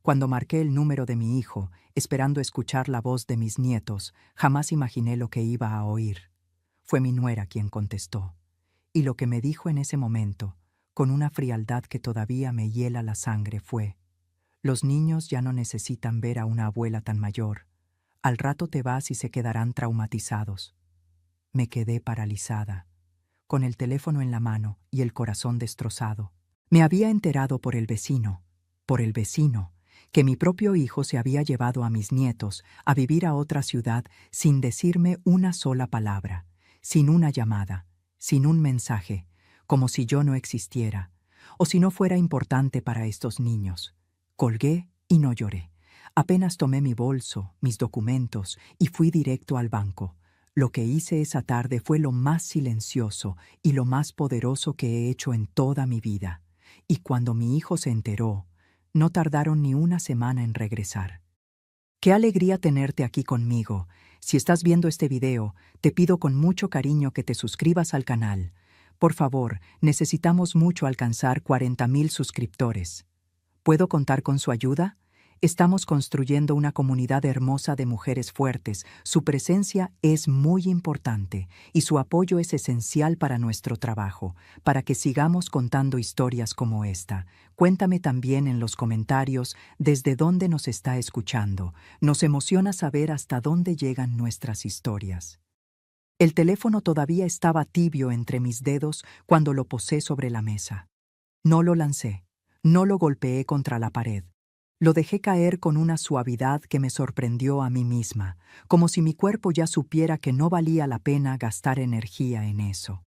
Cuando marqué el número de mi hijo, esperando escuchar la voz de mis nietos, jamás imaginé lo que iba a oír. Fue mi nuera quien contestó. Y lo que me dijo en ese momento, con una frialdad que todavía me hiela la sangre, fue: los niños ya no necesitan ver a una abuela tan mayor. Al rato te vas y se quedarán traumatizados. Me quedé paralizada, con el teléfono en la mano y el corazón destrozado. Me había enterado por el vecino, que mi propio hijo se había llevado a mis nietos a vivir a otra ciudad sin decirme una sola palabra, sin una llamada, sin un mensaje, como si yo no existiera, o si no fuera importante para estos niños. Colgué y no lloré. Apenas tomé mi bolso, mis documentos y fui directo al banco. Lo que hice esa tarde fue lo más silencioso y lo más poderoso que he hecho en toda mi vida. Y cuando mi hijo se enteró, no tardaron ni una semana en regresar. Qué alegría tenerte aquí conmigo. Si estás viendo este video, te pido con mucho cariño que te suscribas al canal. Por favor, necesitamos mucho alcanzar 40,000 suscriptores. ¿Puedo contar con su ayuda? Estamos construyendo una comunidad hermosa de mujeres fuertes. Su presencia es muy importante y su apoyo es esencial para nuestro trabajo, para que sigamos contando historias como esta. Cuéntame también en los comentarios desde dónde nos está escuchando. Nos emociona saber hasta dónde llegan nuestras historias. El teléfono todavía estaba tibio entre mis dedos cuando lo posé sobre la mesa. No lo lancé, no lo golpeé contra la pared. Lo dejé caer con una suavidad que me sorprendió a mí misma, como si mi cuerpo ya supiera que no valía la pena gastar energía en eso.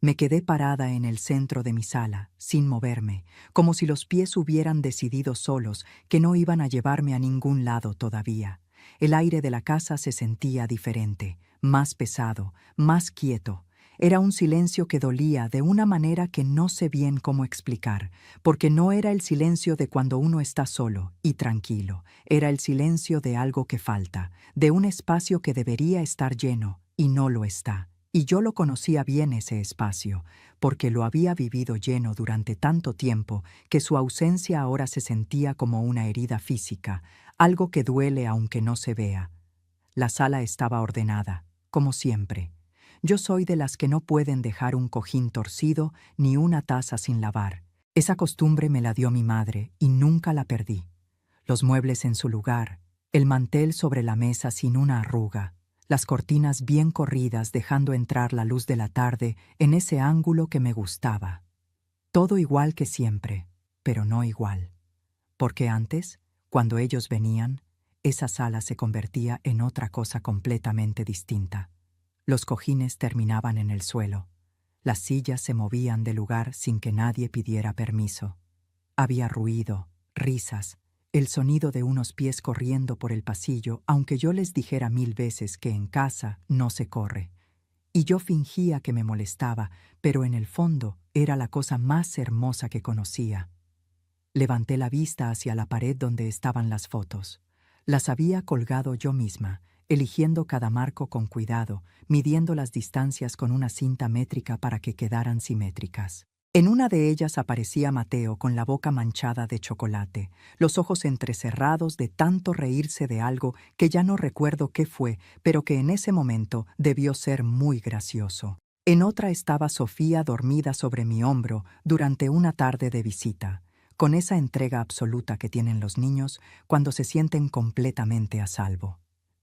Me quedé parada en el centro de mi sala, sin moverme, como si los pies hubieran decidido solos que no iban a llevarme a ningún lado todavía. El aire de la casa se sentía diferente, más pesado, más quieto. Era un silencio que dolía de una manera que no sé bien cómo explicar, porque no era el silencio de cuando uno está solo y tranquilo, era el silencio de algo que falta, de un espacio que debería estar lleno y no lo está. Y yo lo conocía bien ese espacio, porque lo había vivido lleno durante tanto tiempo que su ausencia ahora se sentía como una herida física, algo que duele aunque no se vea. La sala estaba ordenada, como siempre. Yo soy de las que no pueden dejar un cojín torcido ni una taza sin lavar. Esa costumbre me la dio mi madre y nunca la perdí. Los muebles en su lugar, el mantel sobre la mesa sin una arruga, las cortinas bien corridas dejando entrar la luz de la tarde en ese ángulo que me gustaba. Todo igual que siempre, pero no igual. Porque antes, cuando ellos venían, esa sala se convertía en otra cosa completamente distinta. Los cojines terminaban en el suelo. Las sillas se movían de lugar sin que nadie pidiera permiso. Había ruido, risas, el sonido de unos pies corriendo por el pasillo, aunque yo les dijera 1000 veces que en casa no se corre. Y yo fingía que me molestaba, pero en el fondo era la cosa más hermosa que conocía. Levanté la vista hacia la pared donde estaban las fotos. Las había colgado yo misma, eligiendo cada marco con cuidado, midiendo las distancias con una cinta métrica para que quedaran simétricas. En una de ellas aparecía Mateo con la boca manchada de chocolate, los ojos entrecerrados de tanto reírse de algo que ya no recuerdo qué fue, pero que en ese momento debió ser muy gracioso. En otra estaba Sofía dormida sobre mi hombro durante una tarde de visita, con esa entrega absoluta que tienen los niños cuando se sienten completamente a salvo.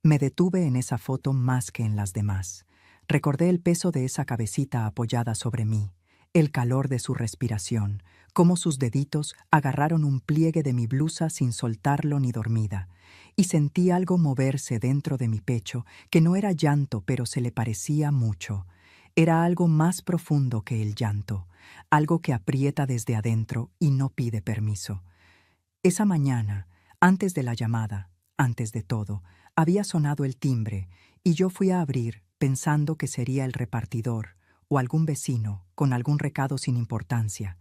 Me detuve en esa foto más que en las demás. Recordé el peso de esa cabecita apoyada sobre mí, el calor de su respiración, cómo sus deditos agarraron un pliegue de mi blusa sin soltarlo ni dormida, y sentí algo moverse dentro de mi pecho que no era llanto, pero se le parecía mucho. Era algo más profundo que el llanto, algo que aprieta desde adentro y no pide permiso. Esa mañana, antes de la llamada, antes de todo, había sonado el timbre y yo fui a abrir pensando que sería el repartidor o algún vecino con algún recado sin importancia.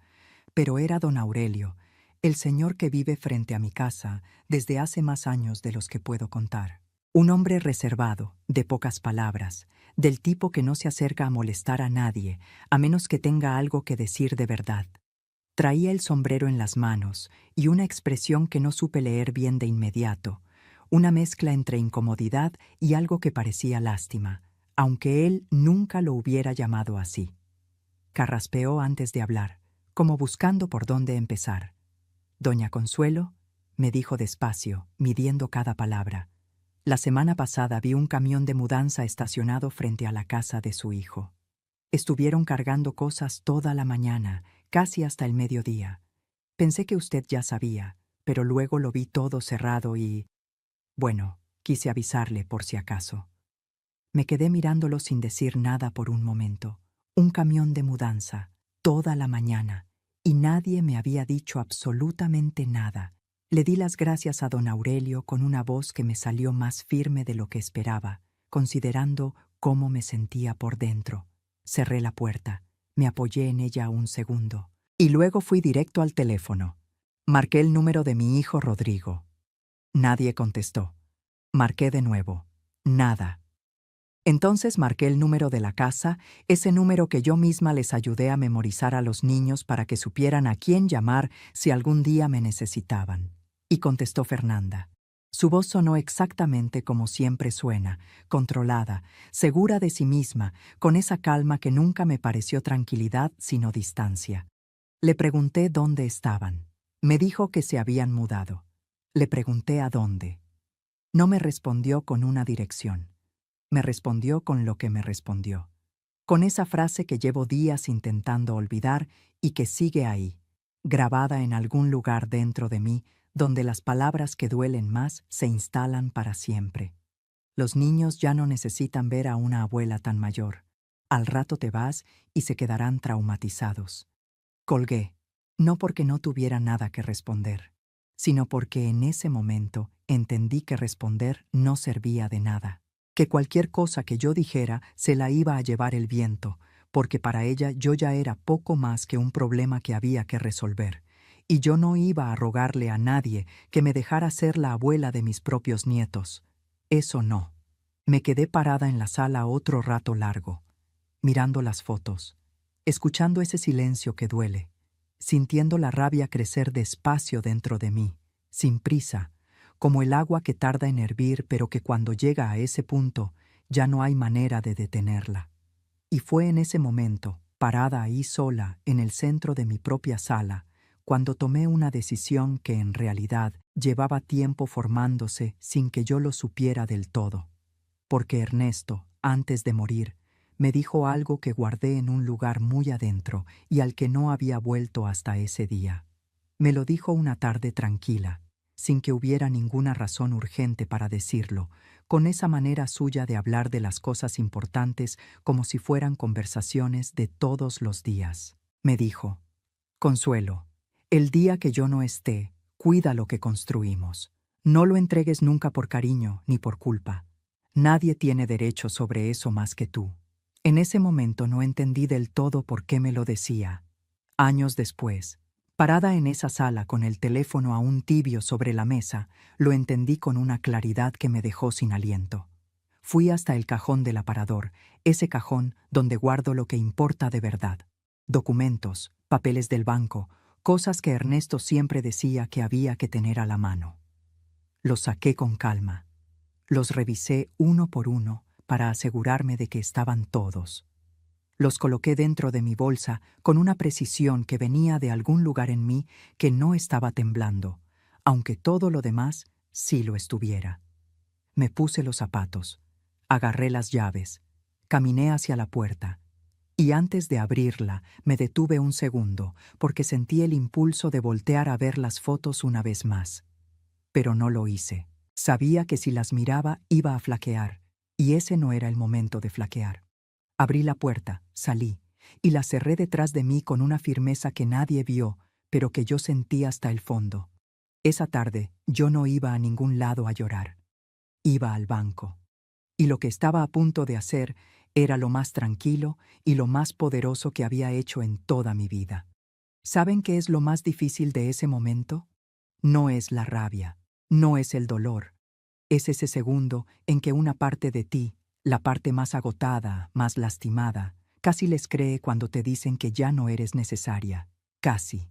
Pero era don Aurelio, el señor que vive frente a mi casa desde hace más años de los que puedo contar. Un hombre reservado, de pocas palabras, del tipo que no se acerca a molestar a nadie, a menos que tenga algo que decir de verdad. Traía el sombrero en las manos y una expresión que no supe leer bien de inmediato, una mezcla entre incomodidad y algo que parecía lástima, aunque él nunca lo hubiera llamado así. Carraspeó antes de hablar, como buscando por dónde empezar. «Doña Consuelo», me dijo despacio, midiendo cada palabra. «La semana pasada vi un camión de mudanza estacionado frente a la casa de su hijo. Estuvieron cargando cosas toda la mañana, casi hasta el mediodía. Pensé que usted ya sabía, pero luego lo vi todo cerrado y... Bueno, quise avisarle por si acaso». Me quedé mirándolo sin decir nada por un momento. Un camión de mudanza, toda la mañana, y nadie me había dicho absolutamente nada. Le di las gracias a don Aurelio con una voz que me salió más firme de lo que esperaba, considerando cómo me sentía por dentro. Cerré la puerta, me apoyé en ella un segundo, y luego fui directo al teléfono. Marqué el número de mi hijo Rodrigo. Nadie contestó. Marqué de nuevo. Nada. Entonces marqué el número de la casa, ese número que yo misma les ayudé a memorizar a los niños para que supieran a quién llamar si algún día me necesitaban. Y contestó Fernanda. Su voz sonó exactamente como siempre suena, controlada, segura de sí misma, con esa calma que nunca me pareció tranquilidad sino distancia. Le pregunté dónde estaban. Me dijo que se habían mudado. Le pregunté a dónde. No me respondió con una dirección. Me respondió con lo que me respondió. Con esa frase que llevo días intentando olvidar y que sigue ahí, grabada en algún lugar dentro de mí, donde las palabras que duelen más se instalan para siempre. Los niños ya no necesitan ver a una abuela tan mayor. Al rato te vas y se quedarán traumatizados. Colgué, no porque no tuviera nada que responder, sino porque en ese momento entendí que responder no servía de nada, que cualquier cosa que yo dijera se la iba a llevar el viento, porque para ella yo ya era poco más que un problema que había que resolver, y yo no iba a rogarle a nadie que me dejara ser la abuela de mis propios nietos. Eso no. Me quedé parada en la sala otro rato largo, mirando las fotos, escuchando ese silencio que duele, sintiendo la rabia crecer despacio dentro de mí, sin prisa, como el agua que tarda en hervir pero que cuando llega a ese punto ya no hay manera de detenerla. Y fue en ese momento, parada ahí sola, en el centro de mi propia sala, cuando tomé una decisión que en realidad llevaba tiempo formándose sin que yo lo supiera del todo. Porque Ernesto, antes de morir, me dijo algo que guardé en un lugar muy adentro y al que no había vuelto hasta ese día. Me lo dijo una tarde tranquila, sin que hubiera ninguna razón urgente para decirlo, con esa manera suya de hablar de las cosas importantes como si fueran conversaciones de todos los días. Me dijo: «Consuelo, el día que yo no esté, cuida lo que construimos. No lo entregues nunca por cariño ni por culpa. Nadie tiene derecho sobre eso más que tú». En ese momento no entendí del todo por qué me lo decía. Años después, parada en esa sala con el teléfono aún tibio sobre la mesa, lo entendí con una claridad que me dejó sin aliento. Fui hasta el cajón del aparador, ese cajón donde guardo lo que importa de verdad. Documentos, papeles del banco, cosas que Ernesto siempre decía que había que tener a la mano. Los saqué con calma. Los revisé uno por uno para asegurarme de que estaban todos. Los coloqué dentro de mi bolsa con una precisión que venía de algún lugar en mí que no estaba temblando, aunque todo lo demás sí lo estuviera. Me puse los zapatos, agarré las llaves, caminé hacia la puerta, y antes de abrirla me detuve un segundo porque sentí el impulso de voltear a ver las fotos una vez más. Pero no lo hice. Sabía que si las miraba iba a flaquear, y ese no era el momento de flaquear. Abrí la puerta, salí, y la cerré detrás de mí con una firmeza que nadie vio, pero que yo sentí hasta el fondo. Esa tarde yo no iba a ningún lado a llorar. Iba al banco. Y lo que estaba a punto de hacer era lo más tranquilo y lo más poderoso que había hecho en toda mi vida. ¿Saben qué es lo más difícil de ese momento? No es la rabia, no es el dolor. Es ese segundo en que una parte de ti, la parte más agotada, más lastimada, casi les cree cuando te dicen que ya no eres necesaria. Casi.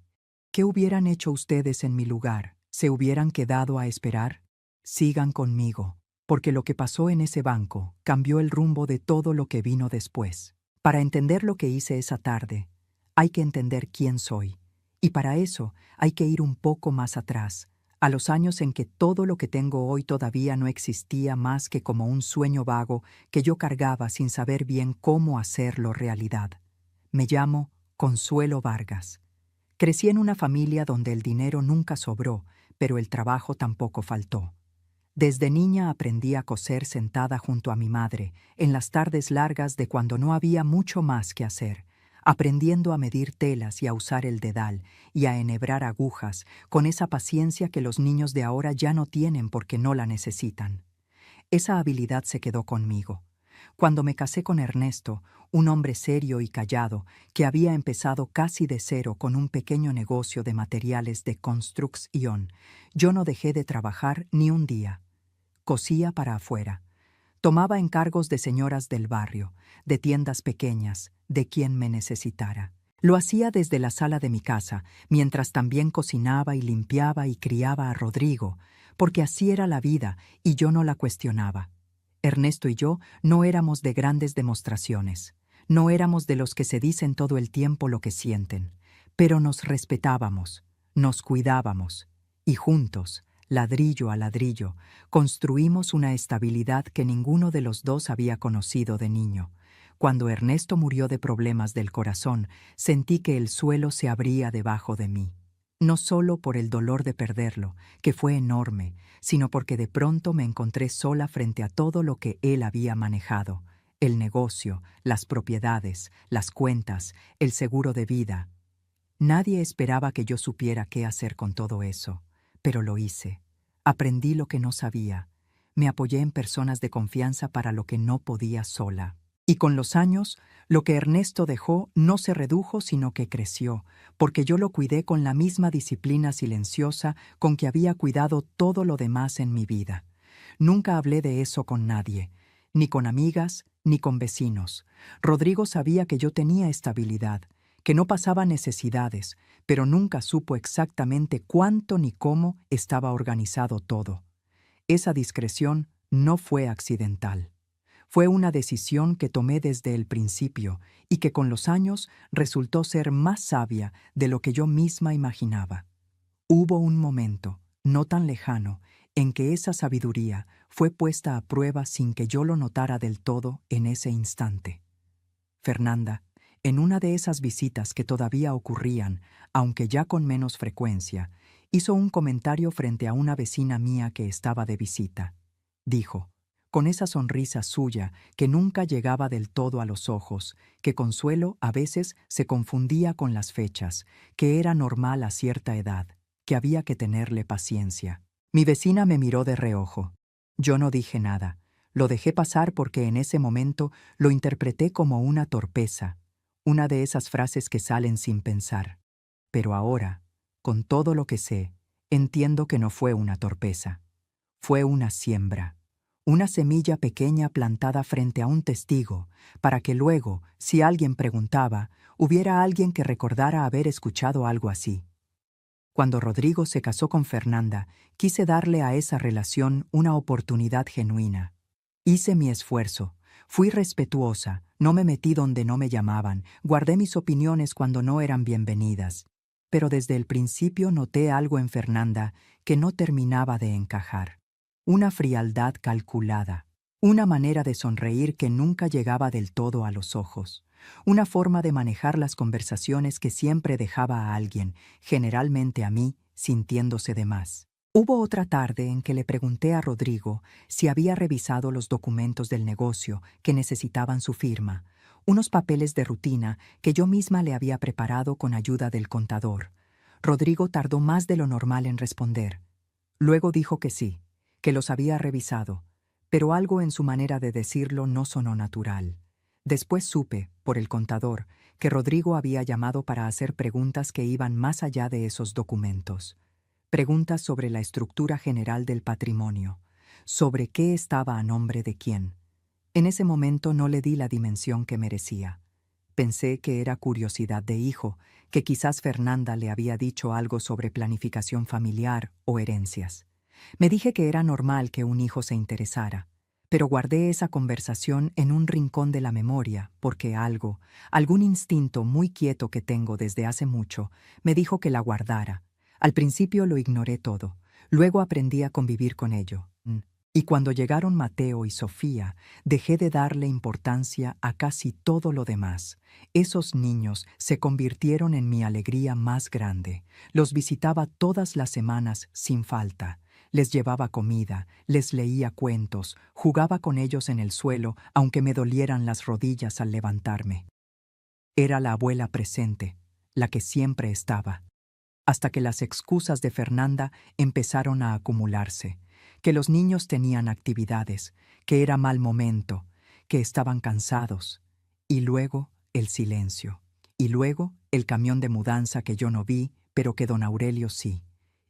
¿Qué hubieran hecho ustedes en mi lugar? ¿Se hubieran quedado a esperar? Sigan conmigo, porque lo que pasó en ese banco cambió el rumbo de todo lo que vino después. Para entender lo que hice esa tarde, hay que entender quién soy. Y para eso hay que ir un poco más atrás, a los años en que todo lo que tengo hoy todavía no existía más que como un sueño vago que yo cargaba sin saber bien cómo hacerlo realidad. Me llamo Consuelo Vargas. Crecí en una familia donde el dinero nunca sobró, pero el trabajo tampoco faltó. Desde niña aprendí a coser sentada junto a mi madre, en las tardes largas de cuando no había mucho más que hacer, aprendiendo a medir telas y a usar el dedal y a enhebrar agujas con esa paciencia que los niños de ahora ya no tienen porque no la necesitan. Esa habilidad se quedó conmigo. Cuando me casé con Ernesto, un hombre serio y callado, que había empezado casi de cero con un pequeño negocio de materiales de construcción, yo no dejé de trabajar ni un día. Cosía para afuera. Tomaba encargos de señoras del barrio, de tiendas pequeñas, de quien me necesitara. Lo hacía desde la sala de mi casa, mientras también cocinaba y limpiaba y criaba a Rodrigo, porque así era la vida y yo no la cuestionaba. Ernesto y yo no éramos de grandes demostraciones, no éramos de los que se dicen todo el tiempo lo que sienten, pero nos respetábamos, nos cuidábamos, y juntos, ladrillo a ladrillo, construimos una estabilidad que ninguno de los dos había conocido de niño. Cuando Ernesto murió de problemas del corazón, sentí que el suelo se abría debajo de mí. No solo por el dolor de perderlo, que fue enorme, sino porque de pronto me encontré sola frente a todo lo que él había manejado: el negocio, las propiedades, las cuentas, el seguro de vida. Nadie esperaba que yo supiera qué hacer con todo eso, pero lo hice. Aprendí lo que no sabía. Me apoyé en personas de confianza para lo que no podía sola. Y con los años, lo que Ernesto dejó no se redujo, sino que creció, porque yo lo cuidé con la misma disciplina silenciosa con que había cuidado todo lo demás en mi vida. Nunca hablé de eso con nadie, ni con amigas, ni con vecinos. Rodrigo sabía que yo tenía estabilidad, que no pasaba necesidades, pero nunca supo exactamente cuánto ni cómo estaba organizado todo. Esa discreción no fue accidental. Fue una decisión que tomé desde el principio y que con los años resultó ser más sabia de lo que yo misma imaginaba. Hubo un momento, no tan lejano, en que esa sabiduría fue puesta a prueba sin que yo lo notara del todo en ese instante. Fernanda, en una de esas visitas que todavía ocurrían, aunque ya con menos frecuencia, hizo un comentario frente a una vecina mía que estaba de visita. Dijo, con esa sonrisa suya que nunca llegaba del todo a los ojos, que Consuelo a veces se confundía con las fechas, que era normal a cierta edad, que había que tenerle paciencia. Mi vecina me miró de reojo. Yo no dije nada. Lo dejé pasar porque en ese momento lo interpreté como una torpeza, una de esas frases que salen sin pensar. Pero ahora, con todo lo que sé, entiendo que no fue una torpeza. Fue una siembra. Una semilla pequeña plantada frente a un testigo, para que luego, si alguien preguntaba, hubiera alguien que recordara haber escuchado algo así. Cuando Rodrigo se casó con Fernanda, quise darle a esa relación una oportunidad genuina. Hice mi esfuerzo, fui respetuosa, no me metí donde no me llamaban, guardé mis opiniones cuando no eran bienvenidas. Pero desde el principio noté algo en Fernanda que no terminaba de encajar. Una frialdad calculada, una manera de sonreír que nunca llegaba del todo a los ojos, una forma de manejar las conversaciones que siempre dejaba a alguien, generalmente a mí, sintiéndose de más. Hubo otra tarde en que le pregunté a Rodrigo si había revisado los documentos del negocio que necesitaban su firma, unos papeles de rutina que yo misma le había preparado con ayuda del contador. Rodrigo tardó más de lo normal en responder. Luego dijo que sí, que los había revisado, pero algo en su manera de decirlo no sonó natural. Después supe, por el contador, que Rodrigo había llamado para hacer preguntas que iban más allá de esos documentos. Preguntas sobre la estructura general del patrimonio, sobre qué estaba a nombre de quién. En ese momento no le di la dimensión que merecía. Pensé que era curiosidad de hijo, que quizás Fernanda le había dicho algo sobre planificación familiar o herencias. Me dije que era normal que un hijo se interesara, pero guardé esa conversación en un rincón de la memoria porque algún instinto muy quieto que tengo desde hace mucho, me dijo que la guardara. Al principio lo ignoré todo, luego aprendí a convivir con ello. Y cuando llegaron Mateo y Sofía, dejé de darle importancia a casi todo lo demás. Esos niños se convirtieron en mi alegría más grande. Los visitaba todas las semanas sin falta. Les llevaba comida, les leía cuentos, jugaba con ellos en el suelo, aunque me dolieran las rodillas al levantarme. Era la abuela presente, la que siempre estaba. Hasta que las excusas de Fernanda empezaron a acumularse, que los niños tenían actividades, que era mal momento, que estaban cansados, y luego el silencio, y luego el camión de mudanza que yo no vi, pero que don Aurelio sí,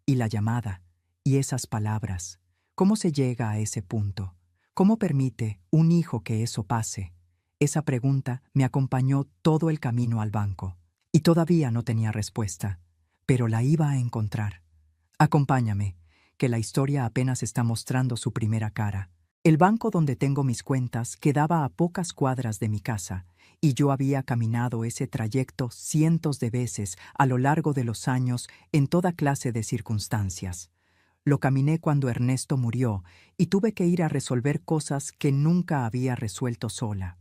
y la llamada, y esas palabras. ¿Cómo se llega a ese punto? ¿Cómo permite un hijo que eso pase? Esa pregunta me acompañó todo el camino al banco, y todavía no tenía respuesta, pero la iba a encontrar. Acompáñame, que la historia apenas está mostrando su primera cara. El banco donde tengo mis cuentas quedaba a pocas cuadras de mi casa, y yo había caminado ese trayecto cientos de veces a lo largo de los años en toda clase de circunstancias. Lo caminé cuando Ernesto murió y tuve que ir a resolver cosas que nunca había resuelto sola.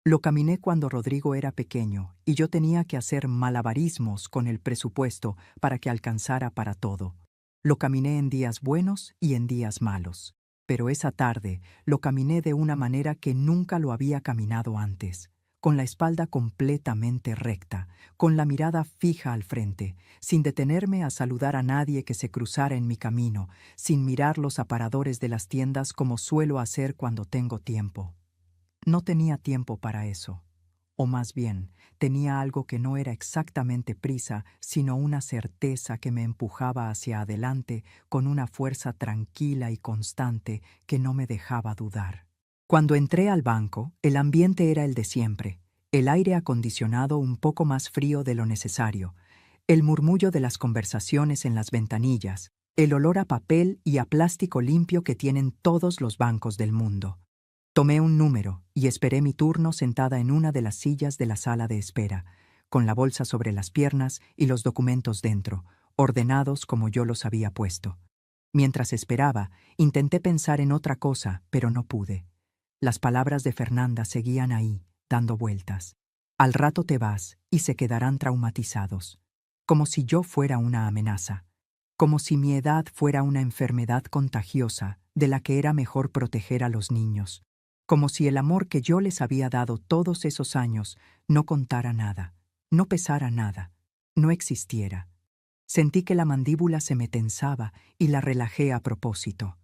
Lo caminé cuando Rodrigo era pequeño y yo tenía que hacer malabarismos con el presupuesto para que alcanzara para todo. Lo caminé en días buenos y en días malos, pero esa tarde lo caminé de una manera que nunca lo había caminado antes, con la espalda completamente recta, con la mirada fija al frente, sin detenerme a saludar a nadie que se cruzara en mi camino, sin mirar los aparadores de las tiendas como suelo hacer cuando tengo tiempo. No tenía tiempo para eso. O más bien, tenía algo que no era exactamente prisa, sino una certeza que me empujaba hacia adelante con una fuerza tranquila y constante que no me dejaba dudar. Cuando entré al banco, el ambiente era el de siempre, el aire acondicionado un poco más frío de lo necesario, el murmullo de las conversaciones en las ventanillas, el olor a papel y a plástico limpio que tienen todos los bancos del mundo. Tomé un número y esperé mi turno sentada en una de las sillas de la sala de espera, con la bolsa sobre las piernas y los documentos dentro, ordenados como yo los había puesto. Mientras esperaba, intenté pensar en otra cosa, pero no pude. Las palabras de Fernanda seguían ahí, dando vueltas. Al rato te vas y se quedarán traumatizados, como si yo fuera una amenaza, como si mi edad fuera una enfermedad contagiosa de la que era mejor proteger a los niños. Como si el amor que yo les había dado todos esos años no contara nada, no pesara nada, no existiera. Sentí que la mandíbula se me tensaba y la relajé a propósito.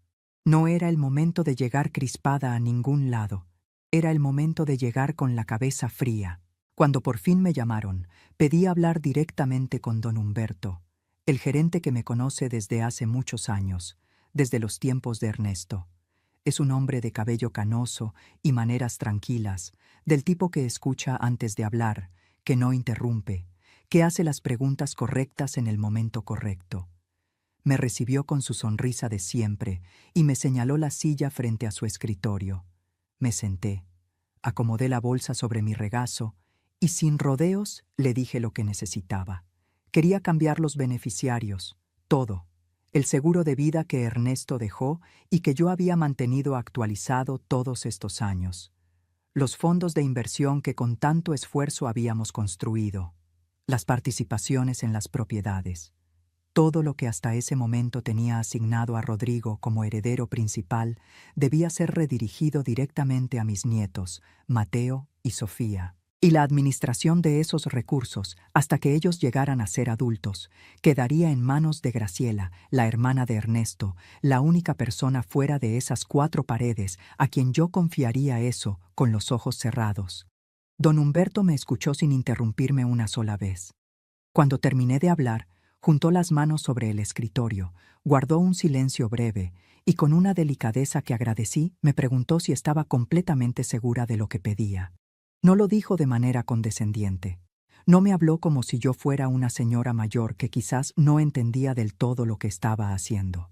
No era el momento de llegar crispada a ningún lado, era el momento de llegar con la cabeza fría. Cuando por fin me llamaron, pedí hablar directamente con don Humberto, el gerente que me conoce desde hace muchos años, desde los tiempos de Ernesto. Es un hombre de cabello canoso y maneras tranquilas, del tipo que escucha antes de hablar, que no interrumpe, que hace las preguntas correctas en el momento correcto. Me recibió con su sonrisa de siempre y me señaló la silla frente a su escritorio. Me senté, acomodé la bolsa sobre mi regazo y sin rodeos le dije lo que necesitaba. Quería cambiar los beneficiarios, todo. El seguro de vida que Ernesto dejó y que yo había mantenido actualizado todos estos años. Los fondos de inversión que con tanto esfuerzo habíamos construido. Las participaciones en las propiedades. Todo lo que hasta ese momento tenía asignado a Rodrigo como heredero principal debía ser redirigido directamente a mis nietos, Mateo y Sofía. Y la administración de esos recursos, hasta que ellos llegaran a ser adultos, quedaría en manos de Graciela, la hermana de Ernesto, la única persona fuera de esas 4 paredes a quien yo confiaría eso con los ojos cerrados. Don Humberto me escuchó sin interrumpirme una sola vez. Cuando terminé de hablar, juntó las manos sobre el escritorio, guardó un silencio breve y con una delicadeza que agradecí me preguntó si estaba completamente segura de lo que pedía. No lo dijo de manera condescendiente. No me habló como si yo fuera una señora mayor que quizás no entendía del todo lo que estaba haciendo.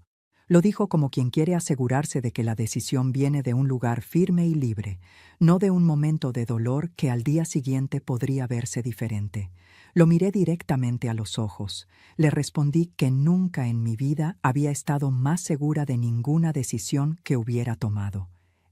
Lo dijo como quien quiere asegurarse de que la decisión viene de un lugar firme y libre, no de un momento de dolor que al día siguiente podría verse diferente. Lo miré directamente a los ojos. Le respondí que nunca en mi vida había estado más segura de ninguna decisión que hubiera tomado.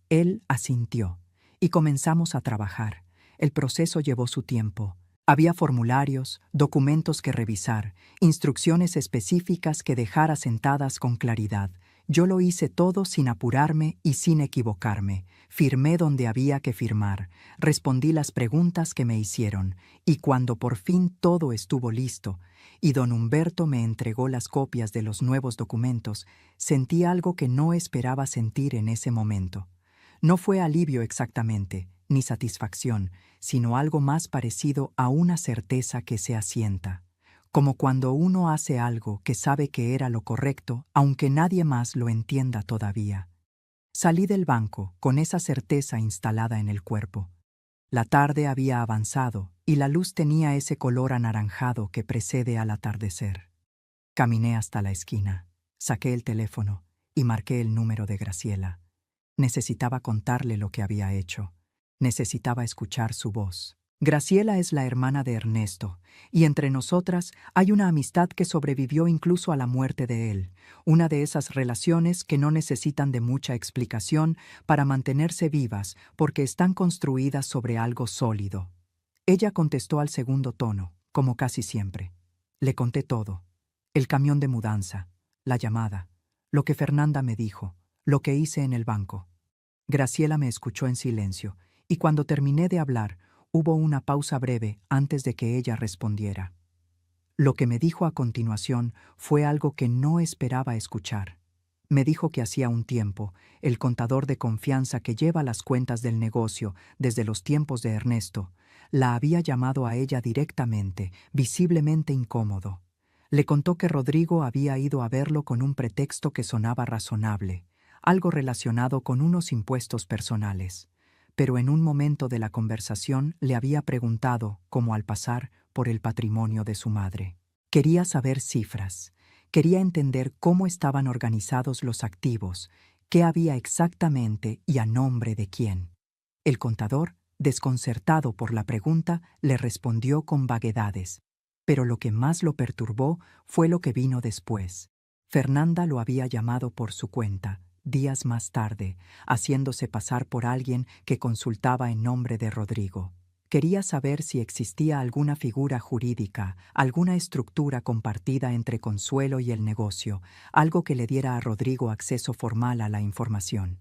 Él asintió, y comenzamos a trabajar. El proceso llevó su tiempo. Había formularios, documentos que revisar, instrucciones específicas que dejar asentadas con claridad. Yo lo hice todo sin apurarme y sin equivocarme. Firmé donde había que firmar, respondí las preguntas que me hicieron, y cuando por fin todo estuvo listo, y don Humberto me entregó las copias de los nuevos documentos, sentí algo que no esperaba sentir en ese momento. No fue alivio exactamente, ni satisfacción, sino algo más parecido a una certeza que se asienta, como cuando uno hace algo que sabe que era lo correcto, aunque nadie más lo entienda todavía. Salí del banco con esa certeza instalada en el cuerpo. La tarde había avanzado y la luz tenía ese color anaranjado que precede al atardecer. Caminé hasta la esquina, saqué el teléfono y marqué el número de Graciela. Necesitaba contarle lo que había hecho. Necesitaba escuchar su voz. Graciela es la hermana de Ernesto, y entre nosotras hay una amistad que sobrevivió incluso a la muerte de él, una de esas relaciones que no necesitan de mucha explicación para mantenerse vivas porque están construidas sobre algo sólido. Ella contestó al segundo tono, como casi siempre. Le conté todo: el camión de mudanza, la llamada, lo que Fernanda me dijo, lo que hice en el banco. Graciela me escuchó en silencio, y cuando terminé de hablar, hubo una pausa breve antes de que ella respondiera. Lo que me dijo a continuación fue algo que no esperaba escuchar. Me dijo que hacía un tiempo, el contador de confianza que lleva las cuentas del negocio desde los tiempos de Ernesto, la había llamado a ella directamente, visiblemente incómodo. Le contó que Rodrigo había ido a verlo con un pretexto que sonaba razonable, algo relacionado con unos impuestos personales. Pero en un momento de la conversación le había preguntado, como al pasar, por el patrimonio de su madre. Quería saber cifras, quería entender cómo estaban organizados los activos, qué había exactamente y a nombre de quién. El contador, desconcertado por la pregunta, le respondió con vaguedades. Pero lo que más lo perturbó fue lo que vino después. Fernanda lo había llamado por su cuenta, días más tarde, haciéndose pasar por alguien que consultaba en nombre de Rodrigo. Quería saber si existía alguna figura jurídica, alguna estructura compartida entre Consuelo y el negocio, algo que le diera a Rodrigo acceso formal a la información.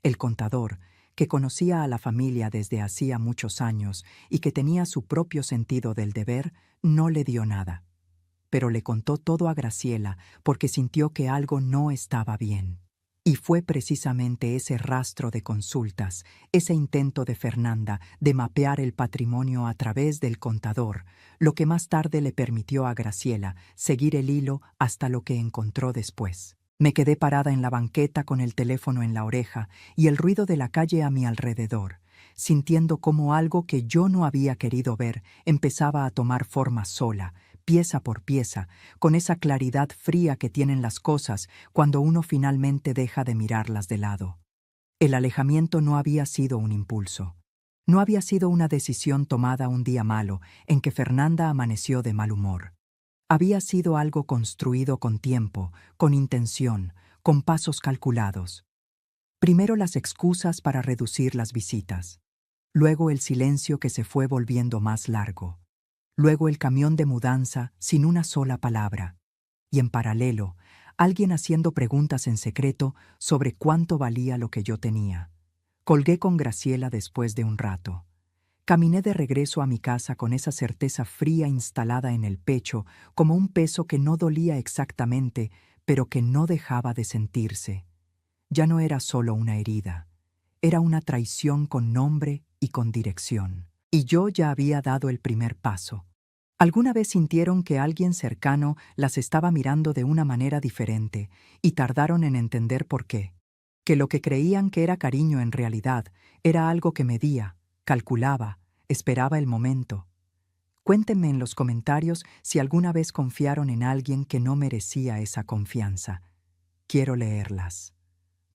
El contador, que conocía a la familia desde hacía muchos años y que tenía su propio sentido del deber, no le dio nada. Pero le contó todo a Graciela porque sintió que algo no estaba bien. Y fue precisamente ese rastro de consultas, ese intento de Fernanda de mapear el patrimonio a través del contador, lo que más tarde le permitió a Graciela seguir el hilo hasta lo que encontró después. Me quedé parada en la banqueta con el teléfono en la oreja y el ruido de la calle a mi alrededor, sintiendo cómo algo que yo no había querido ver empezaba a tomar forma sola, pieza por pieza, con esa claridad fría que tienen las cosas cuando uno finalmente deja de mirarlas de lado. El alejamiento no había sido un impulso. No había sido una decisión tomada un día malo en que Fernanda amaneció de mal humor. Había sido algo construido con tiempo, con intención, con pasos calculados. Primero las excusas para reducir las visitas. Luego el silencio que se fue volviendo más largo. Luego el camión de mudanza sin una sola palabra. Y en paralelo, alguien haciendo preguntas en secreto sobre cuánto valía lo que yo tenía. Colgué con Graciela después de un rato. Caminé de regreso a mi casa con esa certeza fría instalada en el pecho, como un peso que no dolía exactamente, pero que no dejaba de sentirse. Ya no era solo una herida, era una traición con nombre y con dirección. Y yo ya había dado el primer paso. ¿Alguna vez sintieron que alguien cercano las estaba mirando de una manera diferente y tardaron en entender por qué? Que lo que creían que era cariño en realidad era algo que medía, calculaba, Esperaba el momento. Cuéntenme en los comentarios si alguna vez confiaron en alguien que no merecía esa confianza. Quiero leerlas.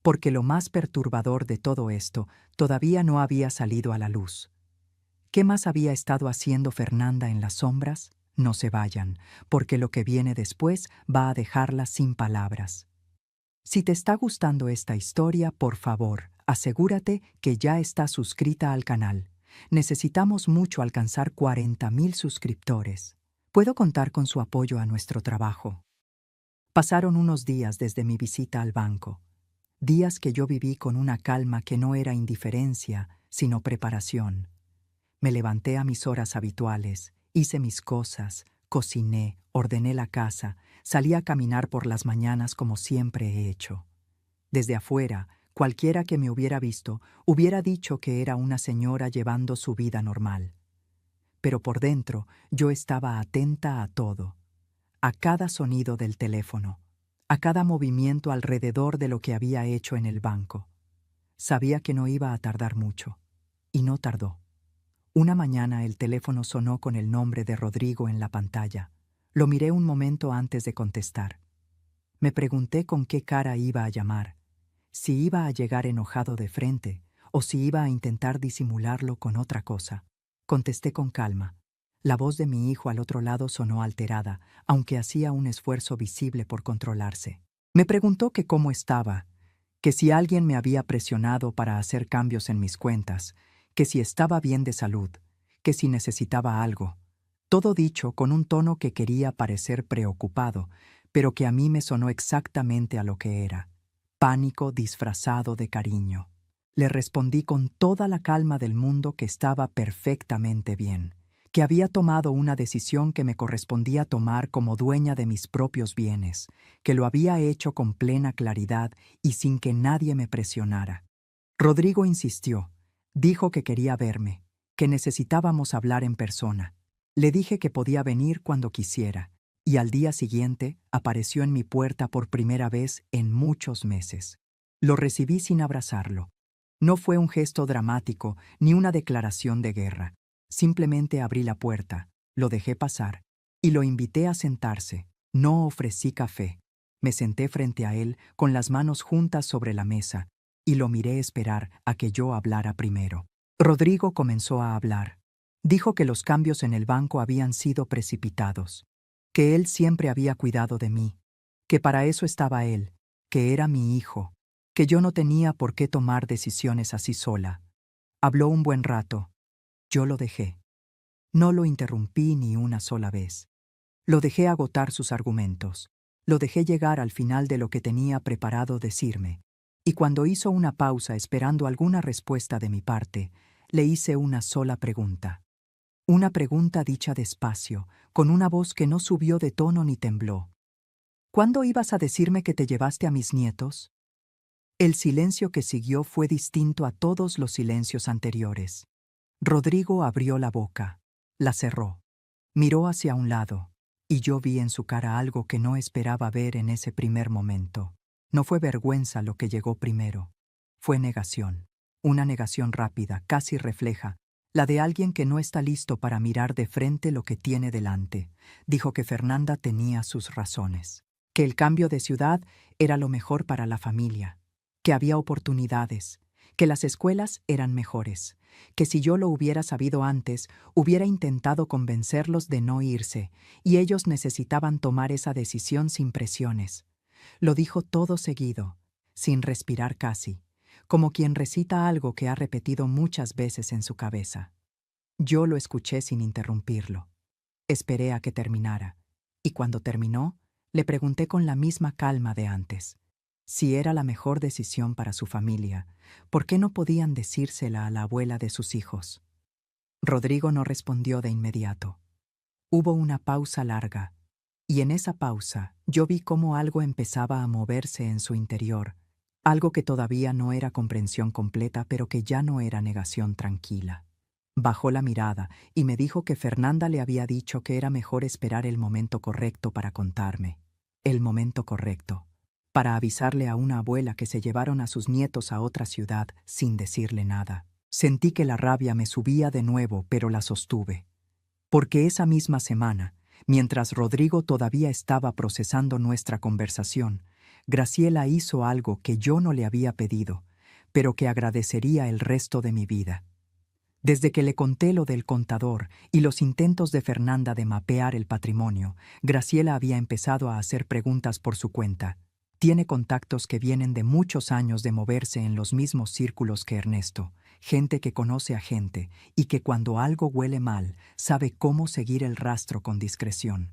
Porque lo más perturbador de todo esto todavía no había salido a la luz. ¿Qué más había estado haciendo Fernanda en las sombras? No se vayan, porque lo que viene después va a dejarla sin palabras. Si te está gustando esta historia, por favor, asegúrate que ya estás suscrita al canal. Necesitamos mucho alcanzar 40,000 suscriptores. Puedo contar con su apoyo a nuestro trabajo. Pasaron unos días desde mi visita al banco. Días que yo viví con una calma que no era indiferencia, sino preparación. Me levanté a mis horas habituales, hice mis cosas, cociné, ordené la casa, salí a caminar por las mañanas como siempre he hecho. Desde afuera, cualquiera que me hubiera visto hubiera dicho que era una señora llevando su vida normal. Pero por dentro yo estaba atenta a todo, a cada sonido del teléfono, a cada movimiento alrededor de lo que había hecho en el banco. Sabía que no iba a tardar mucho, y no tardó. Una mañana el teléfono sonó con el nombre de Rodrigo en la pantalla. Lo miré un momento antes de contestar. Me pregunté con qué cara iba a llamar, si iba a llegar enojado de frente o si iba a intentar disimularlo con otra cosa. Contesté con calma. La voz de mi hijo al otro lado sonó alterada, aunque hacía un esfuerzo visible por controlarse. Me preguntó que cómo estaba, que si alguien me había presionado para hacer cambios en mis cuentas, que si estaba bien de salud, que si necesitaba algo. Todo dicho con un tono que quería parecer preocupado, pero que a mí me sonó exactamente a lo que era: pánico disfrazado de cariño. Le respondí con toda la calma del mundo que estaba perfectamente bien, que había tomado una decisión que me correspondía tomar como dueña de mis propios bienes, que lo había hecho con plena claridad y sin que nadie me presionara. Rodrigo insistió. Dijo que quería verme, que necesitábamos hablar en persona. Le dije que podía venir cuando quisiera, y al día siguiente apareció en mi puerta por primera vez en muchos meses. Lo recibí sin abrazarlo. No fue un gesto dramático ni una declaración de guerra. Simplemente abrí la puerta, lo dejé pasar y lo invité a sentarse. No ofrecí café. Me senté frente a él con las manos juntas sobre la mesa y lo miré esperar a que yo hablara primero. Rodrigo comenzó a hablar. Dijo que los cambios en el banco habían sido precipitados, que él siempre había cuidado de mí, que para eso estaba él, que era mi hijo, que yo no tenía por qué tomar decisiones así sola. Habló un buen rato. Yo lo dejé. No lo interrumpí ni una sola vez. Lo dejé agotar sus argumentos. Lo dejé llegar al final de lo que tenía preparado decirme. Y cuando hizo una pausa esperando alguna respuesta de mi parte, le hice una sola pregunta. Una pregunta dicha despacio, con una voz que no subió de tono ni tembló. ¿Cuándo ibas a decirme que te llevaste a mis nietos? El silencio que siguió fue distinto a todos los silencios anteriores. Rodrigo abrió la boca, la cerró, miró hacia un lado, y yo vi en su cara algo que no esperaba ver en ese primer momento. No fue vergüenza lo que llegó primero, fue negación. Una negación rápida, casi refleja, la de alguien que no está listo para mirar de frente lo que tiene delante. Dijo que Fernanda tenía sus razones, que el cambio de ciudad era lo mejor para la familia, que había oportunidades, que las escuelas eran mejores, que si yo lo hubiera sabido antes, hubiera intentado convencerlos de no irse, y ellos necesitaban tomar esa decisión sin presiones. Lo dijo todo seguido, sin respirar casi, como quien recita algo que ha repetido muchas veces en su cabeza. Yo lo escuché sin interrumpirlo. Esperé a que terminara, y cuando terminó, le pregunté con la misma calma de antes. Si era la mejor decisión para su familia, ¿por qué no podían decírsela a la abuela de sus hijos? Rodrigo no respondió de inmediato. Hubo una pausa larga, y en esa pausa yo vi cómo algo empezaba a moverse en su interior, algo que todavía no era comprensión completa, pero que ya no era negación tranquila. Bajó la mirada y me dijo que Fernanda le había dicho que era mejor esperar el momento correcto para contarme. El momento correcto. Para avisarle a una abuela que se llevaron a sus nietos a otra ciudad sin decirle nada. Sentí que la rabia me subía de nuevo, pero la sostuve. Porque esa misma semana, mientras Rodrigo todavía estaba procesando nuestra conversación, Graciela hizo algo que yo no le había pedido, pero que agradecería el resto de mi vida. Desde que le conté lo del contador y los intentos de Fernanda de mapear el patrimonio, Graciela había empezado a hacer preguntas por su cuenta. Tiene contactos que vienen de muchos años de moverse en los mismos círculos que Ernesto, gente que conoce a gente y que cuando algo huele mal sabe cómo seguir el rastro con discreción.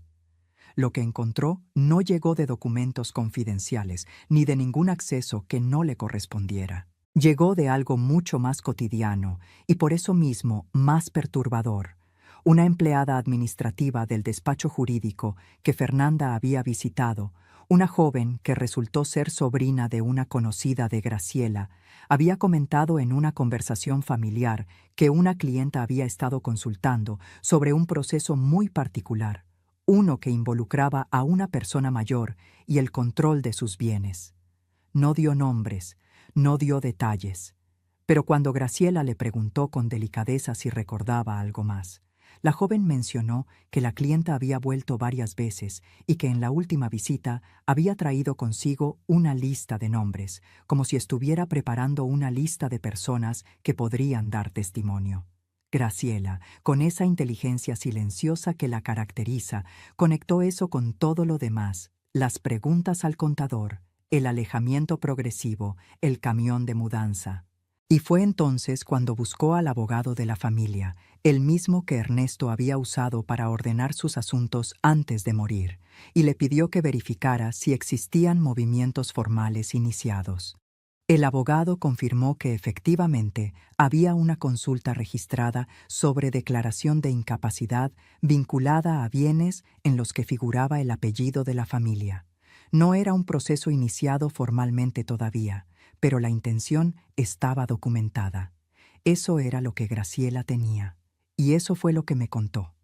Lo que encontró no llegó de documentos confidenciales ni de ningún acceso que no le correspondiera. Llegó de algo mucho más cotidiano y por eso mismo más perturbador. Una empleada administrativa del despacho jurídico que Fernanda había visitado, una joven que resultó ser sobrina de una conocida de Graciela, había comentado en una conversación familiar que una clienta había estado consultando sobre un proceso muy particular, uno que involucraba a una persona mayor y el control de sus bienes. No dio nombres, no dio detalles, pero cuando Graciela le preguntó con delicadeza si recordaba algo más, la joven mencionó que la clienta había vuelto varias veces y que en la última visita había traído consigo una lista de nombres, como si estuviera preparando una lista de personas que podrían dar testimonio. Graciela, con esa inteligencia silenciosa que la caracteriza, conectó eso con todo lo demás, las preguntas al contador, el alejamiento progresivo, el camión de mudanza. Y fue entonces cuando buscó al abogado de la familia, el mismo que Ernesto había usado para ordenar sus asuntos antes de morir, y le pidió que verificara si existían movimientos formales iniciados. El abogado confirmó que efectivamente había una consulta registrada sobre declaración de incapacidad vinculada a bienes en los que figuraba el apellido de la familia. No era un proceso iniciado formalmente todavía, pero la intención estaba documentada. Eso era lo que Graciela tenía, y eso fue lo que me contó.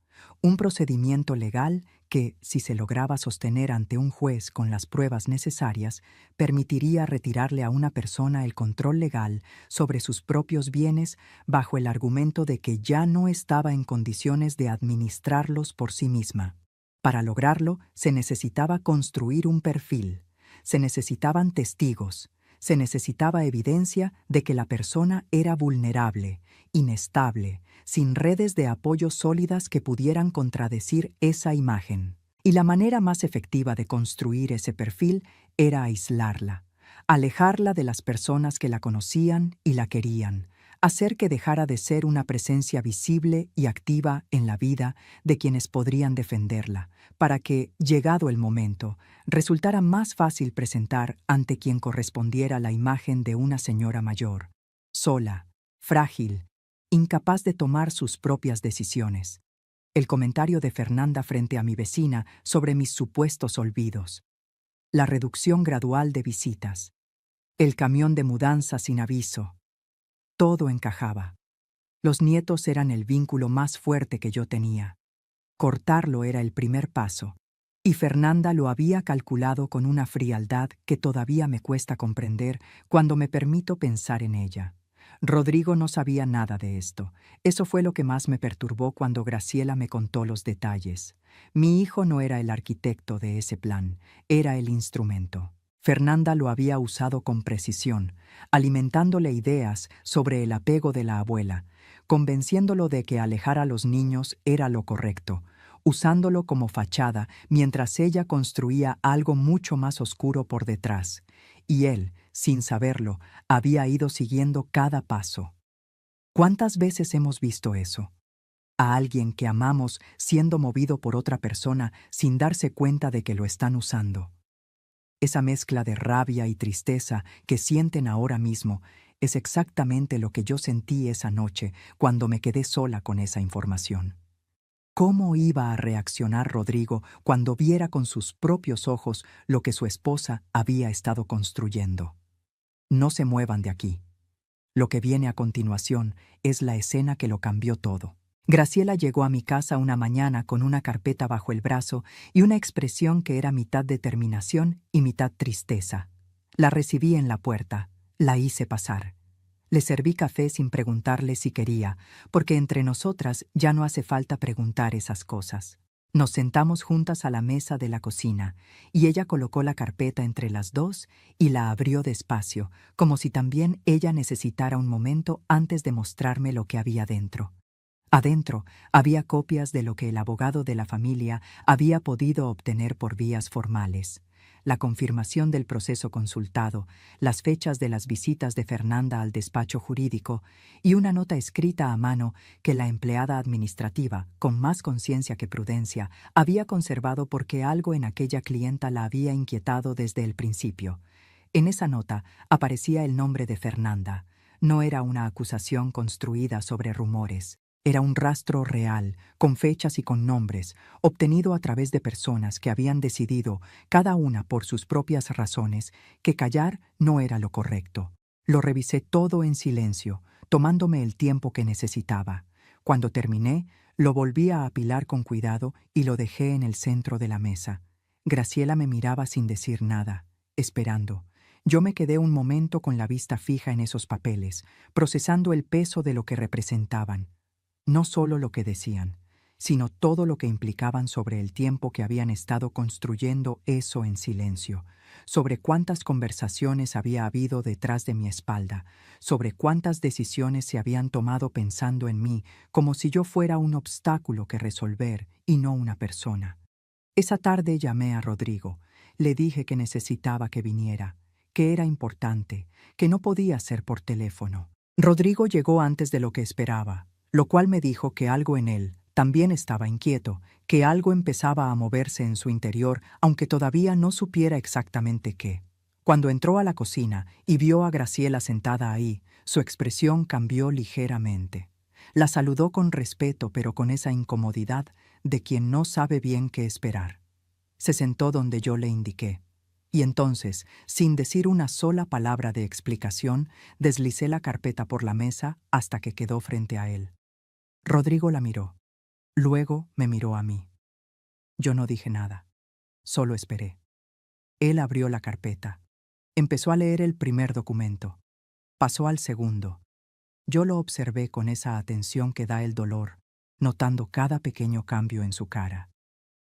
Un procedimiento legal que, si se lograba sostener ante un juez con las pruebas necesarias, permitiría retirarle a una persona el control legal sobre sus propios bienes bajo el argumento de que ya no estaba en condiciones de administrarlos por sí misma. Para lograrlo, se necesitaba construir un perfil, se necesitaban testigos, se necesitaba evidencia de que la persona era vulnerable, inestable, sin redes de apoyo sólidas que pudieran contradecir esa imagen. Y la manera más efectiva de construir ese perfil era aislarla, alejarla de las personas que la conocían y la querían, hacer que dejara de ser una presencia visible y activa en la vida de quienes podrían defenderla, para que, llegado el momento, resultara más fácil presentar ante quien correspondiera la imagen de una señora mayor, sola, frágil, incapaz de tomar sus propias decisiones. El comentario de Fernanda frente a mi vecina sobre mis supuestos olvidos. La reducción gradual de visitas. El camión de mudanza sin aviso. Todo encajaba. Los nietos eran el vínculo más fuerte que yo tenía. Cortarlo era el primer paso, y Fernanda lo había calculado con una frialdad que todavía me cuesta comprender cuando me permito pensar en ella. Rodrigo no sabía nada de esto. Eso fue lo que más me perturbó cuando Graciela me contó los detalles. Mi hijo no era el arquitecto de ese plan, era el instrumento. Fernanda lo había usado con precisión, alimentándole ideas sobre el apego de la abuela, convenciéndolo de que alejar a los niños era lo correcto, usándolo como fachada mientras ella construía algo mucho más oscuro por detrás, y él, sin saberlo, había ido siguiendo cada paso. ¿Cuántas veces hemos visto eso? A alguien que amamos siendo movido por otra persona sin darse cuenta de que lo están usando. Esa mezcla de rabia y tristeza que sienten ahora mismo es exactamente lo que yo sentí esa noche cuando me quedé sola con esa información. ¿Cómo iba a reaccionar Rodrigo cuando viera con sus propios ojos lo que su esposa había estado construyendo? No se muevan de aquí. Lo que viene a continuación es la escena que lo cambió todo. Graciela llegó a mi casa una mañana con una carpeta bajo el brazo y una expresión que era mitad determinación y mitad tristeza. La recibí en la puerta, la hice pasar. Le serví café sin preguntarle si quería, porque entre nosotras ya no hace falta preguntar esas cosas. Nos sentamos juntas a la mesa de la cocina, y ella colocó la carpeta entre las dos y la abrió despacio, como si también ella necesitara un momento antes de mostrarme lo que había dentro. Adentro había copias de lo que el abogado de la familia había podido obtener por vías formales: la confirmación del proceso consultado, las fechas de las visitas de Fernanda al despacho jurídico y una nota escrita a mano que la empleada administrativa, con más conciencia que prudencia, había conservado porque algo en aquella clienta la había inquietado desde el principio. En esa nota aparecía el nombre de Fernanda. No era una acusación construida sobre rumores. Era un rastro real, con fechas y con nombres, obtenido a través de personas que habían decidido, cada una por sus propias razones, que callar no era lo correcto. Lo revisé todo en silencio, tomándome el tiempo que necesitaba. Cuando terminé, lo volví a apilar con cuidado y lo dejé en el centro de la mesa. Graciela me miraba sin decir nada, esperando. Yo me quedé un momento con la vista fija en esos papeles, procesando el peso de lo que representaban. No solo lo que decían, sino todo lo que implicaban sobre el tiempo que habían estado construyendo eso en silencio, sobre cuántas conversaciones había habido detrás de mi espalda, sobre cuántas decisiones se habían tomado pensando en mí, como si yo fuera un obstáculo que resolver y no una persona. Esa tarde llamé a Rodrigo. Le dije que necesitaba que viniera, que era importante, que no podía ser por teléfono. Rodrigo llegó antes de lo que esperaba, lo cual me dijo que algo en él también estaba inquieto, que algo empezaba a moverse en su interior, aunque todavía no supiera exactamente qué. Cuando entró a la cocina y vio a Graciela sentada ahí, su expresión cambió ligeramente. La saludó con respeto, pero con esa incomodidad de quien no sabe bien qué esperar. Se sentó donde yo le indiqué. Y entonces, sin decir una sola palabra de explicación, deslicé la carpeta por la mesa hasta que quedó frente a él. Rodrigo la miró. Luego me miró a mí. Yo no dije nada. Solo esperé. Él abrió la carpeta. Empezó a leer el primer documento. Pasó al segundo. Yo lo observé con esa atención que da el dolor, notando cada pequeño cambio en su cara.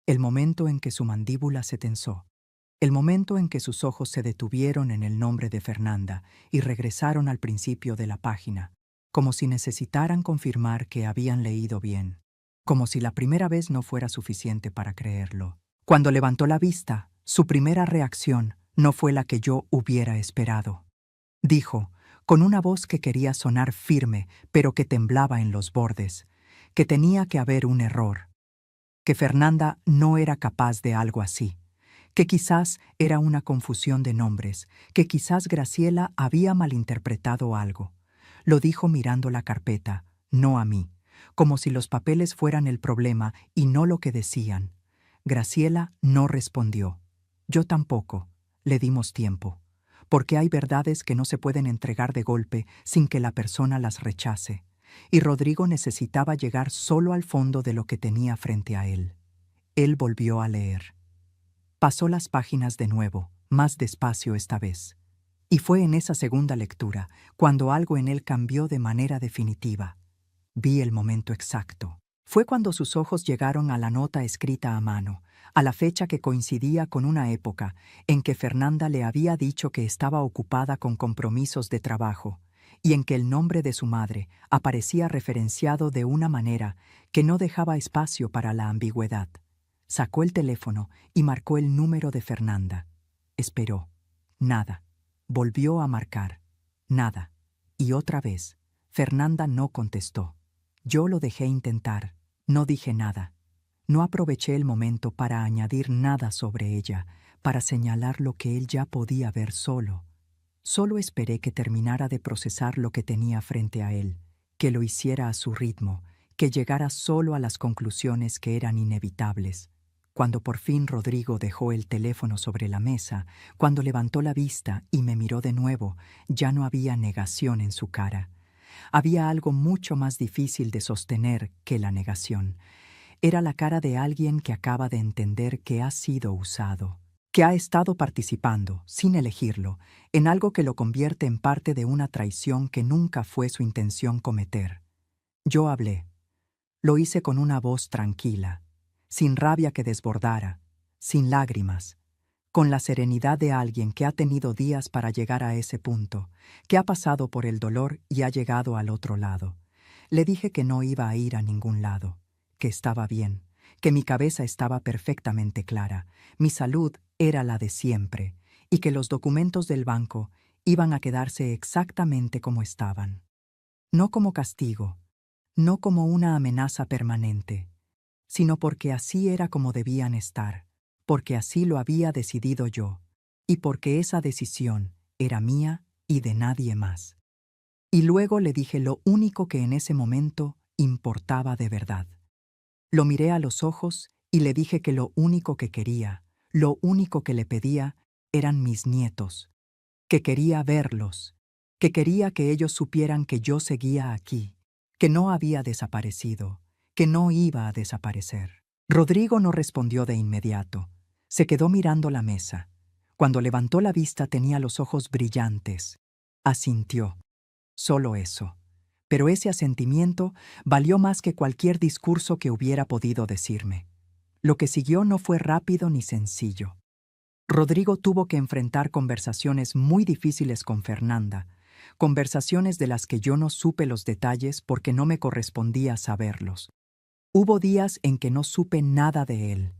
El momento en que su mandíbula se tensó. El momento en que sus ojos se detuvieron en el nombre de Fernanda y regresaron al principio de la página, como si necesitaran confirmar que habían leído bien, como si la primera vez no fuera suficiente para creerlo. Cuando levantó la vista, su primera reacción no fue la que yo hubiera esperado. Dijo, con una voz que quería sonar firme, pero que temblaba en los bordes, que tenía que haber un error, que Fernanda no era capaz de algo así, que quizás era una confusión de nombres, que quizás Graciela había malinterpretado algo. Lo dijo mirando la carpeta, no a mí, como si los papeles fueran el problema y no lo que decían. Graciela no respondió. Yo tampoco. Le dimos tiempo. Porque hay verdades que no se pueden entregar de golpe sin que la persona las rechace. Y Rodrigo necesitaba llegar solo al fondo de lo que tenía frente a él. Él volvió a leer. Pasó las páginas de nuevo, más despacio esta vez. Y fue en esa segunda lectura cuando algo en él cambió de manera definitiva. Vi el momento exacto. Fue cuando sus ojos llegaron a la nota escrita a mano, a la fecha que coincidía con una época en que Fernanda le había dicho que estaba ocupada con compromisos de trabajo y en que el nombre de su madre aparecía referenciado de una manera que no dejaba espacio para la ambigüedad. Sacó el teléfono y marcó el número de Fernanda. Esperó. Nada. Volvió a marcar. Nada. Y otra vez. Fernanda no contestó. Yo lo dejé intentar. No dije nada. No aproveché el momento para añadir nada sobre ella, para señalar lo que él ya podía ver solo. Solo esperé que terminara de procesar lo que tenía frente a él, que lo hiciera a su ritmo, que llegara solo a las conclusiones que eran inevitables. Cuando por fin Rodrigo dejó el teléfono sobre la mesa, cuando levantó la vista y me miró de nuevo, ya no había negación en su cara. Había algo mucho más difícil de sostener que la negación. Era la cara de alguien que acaba de entender que ha sido usado. que ha estado participando, sin elegirlo, en algo que lo convierte en parte de una traición que nunca fue su intención cometer. Yo hablé. Lo hice con una voz tranquila, sin rabia que desbordara, sin lágrimas, con la serenidad de alguien que ha tenido días para llegar a ese punto, que ha pasado por el dolor y ha llegado al otro lado. Le dije que no iba a ir a ningún lado, que estaba bien, que mi cabeza estaba perfectamente clara, mi salud era la de siempre, y que los documentos del banco iban a quedarse exactamente como estaban. No como castigo, no como una amenaza permanente, sino porque así era como debían estar, porque así lo había decidido yo, y porque esa decisión era mía y de nadie más. Y luego le dije lo único que en ese momento importaba de verdad. Lo miré a los ojos y le dije que lo único que quería, lo único que le pedía, eran mis nietos, que quería verlos, que quería que ellos supieran que yo seguía aquí, que no había desaparecido, que no iba a desaparecer. Rodrigo no respondió de inmediato. Se quedó mirando la mesa. Cuando levantó la vista tenía los ojos brillantes. Asintió. Solo eso. Pero ese asentimiento valió más que cualquier discurso que hubiera podido decirme. Lo que siguió no fue rápido ni sencillo. Rodrigo tuvo que enfrentar conversaciones muy difíciles con Fernanda, conversaciones de las que yo no supe los detalles porque no me correspondía saberlos. Hubo días en que no supe nada de él.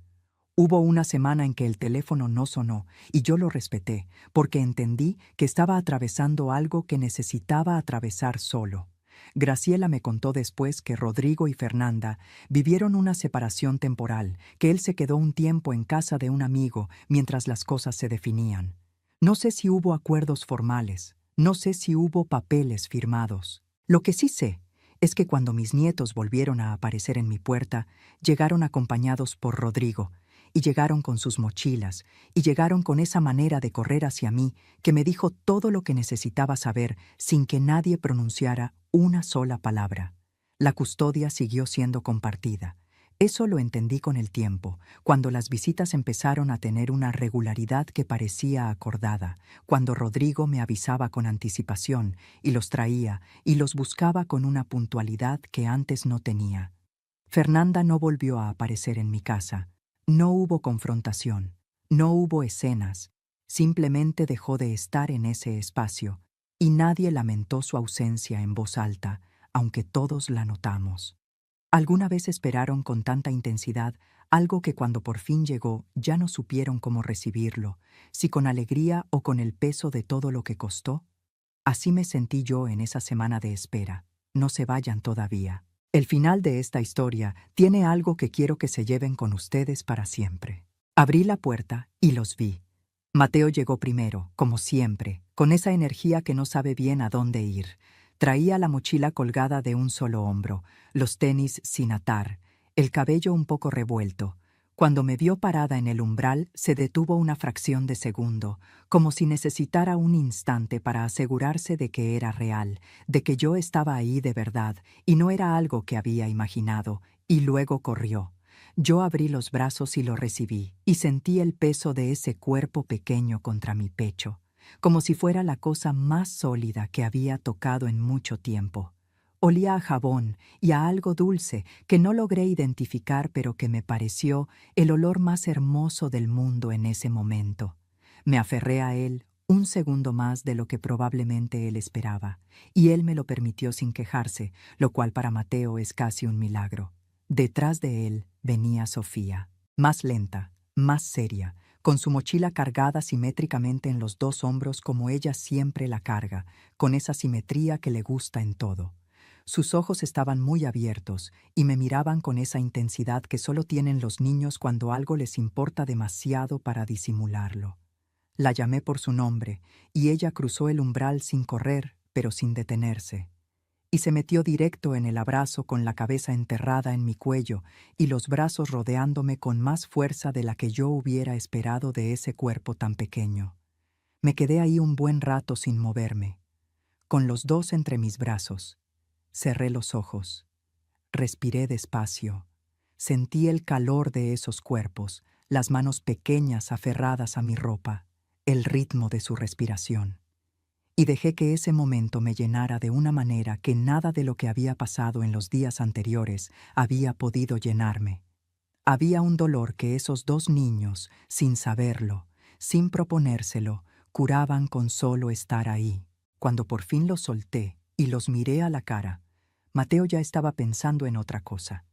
Hubo una semana en que el teléfono no sonó y yo lo respeté porque entendí que estaba atravesando algo que necesitaba atravesar solo. Graciela me contó después que Rodrigo y Fernanda vivieron una separación temporal, que él se quedó un tiempo en casa de un amigo mientras las cosas se definían. No sé si hubo acuerdos formales, no sé si hubo papeles firmados. Lo que sí sé es que cuando mis nietos volvieron a aparecer en mi puerta, llegaron acompañados por Rodrigo, y llegaron con sus mochilas, y llegaron con esa manera de correr hacia mí que me dijo todo lo que necesitaba saber sin que nadie pronunciara una sola palabra. La custodia siguió siendo compartida. Eso lo entendí con el tiempo, cuando las visitas empezaron a tener una regularidad que parecía acordada, cuando Rodrigo me avisaba con anticipación y los traía y los buscaba con una puntualidad que antes no tenía. Fernanda no volvió a aparecer en mi casa. No hubo confrontación, no hubo escenas, simplemente dejó de estar en ese espacio, y nadie lamentó su ausencia en voz alta, aunque todos la notamos. ¿Alguna vez esperaron con tanta intensidad algo que cuando por fin llegó ya no supieron cómo recibirlo, si con alegría o con el peso de todo lo que costó? Así me sentí yo en esa semana de espera. No se vayan todavía. El final de esta historia tiene algo que quiero que se lleven con ustedes para siempre. Abrí la puerta y los vi. Mateo llegó primero, como siempre, con esa energía que no sabe bien a dónde ir. Traía la mochila colgada de un solo hombro, los tenis sin atar, el cabello un poco revuelto. Cuando me vio parada en el umbral, se detuvo una fracción de segundo, como si necesitara un instante para asegurarse de que era real, de que yo estaba ahí de verdad, y no era algo que había imaginado, y luego corrió. Yo abrí los brazos y lo recibí, y sentí el peso de ese cuerpo pequeño contra mi pecho, como si fuera la cosa más sólida que había tocado en mucho tiempo. Olía a jabón y a algo dulce que no logré identificar, pero que me pareció el olor más hermoso del mundo en ese momento. Me aferré a él un segundo más de lo que probablemente él esperaba, y él me lo permitió sin quejarse, lo cual para Mateo es casi un milagro. Detrás de él venía Sofía, más lenta, más seria, con su mochila cargada simétricamente en los dos hombros como ella siempre la carga, con esa simetría que le gusta en todo. Sus ojos estaban muy abiertos y me miraban con esa intensidad que solo tienen los niños cuando algo les importa demasiado para disimularlo. La llamé por su nombre y ella cruzó el umbral sin correr, pero sin detenerse. Y se metió directo en el abrazo con la cabeza enterrada en mi cuello y los brazos rodeándome con más fuerza de la que yo hubiera esperado de ese cuerpo tan pequeño. Me quedé ahí un buen rato sin moverme, con los dos entre mis brazos. Cerré los ojos. Respiré despacio. Sentí el calor de esos cuerpos, las manos pequeñas aferradas a mi ropa, el ritmo de su respiración. Y dejé que ese momento me llenara de una manera que nada de lo que había pasado en los días anteriores había podido llenarme. Había un dolor que esos dos niños, sin saberlo, sin proponérselo, curaban con solo estar ahí. Cuando por fin los solté y los miré a la cara, Mateo ya estaba pensando en otra cosa.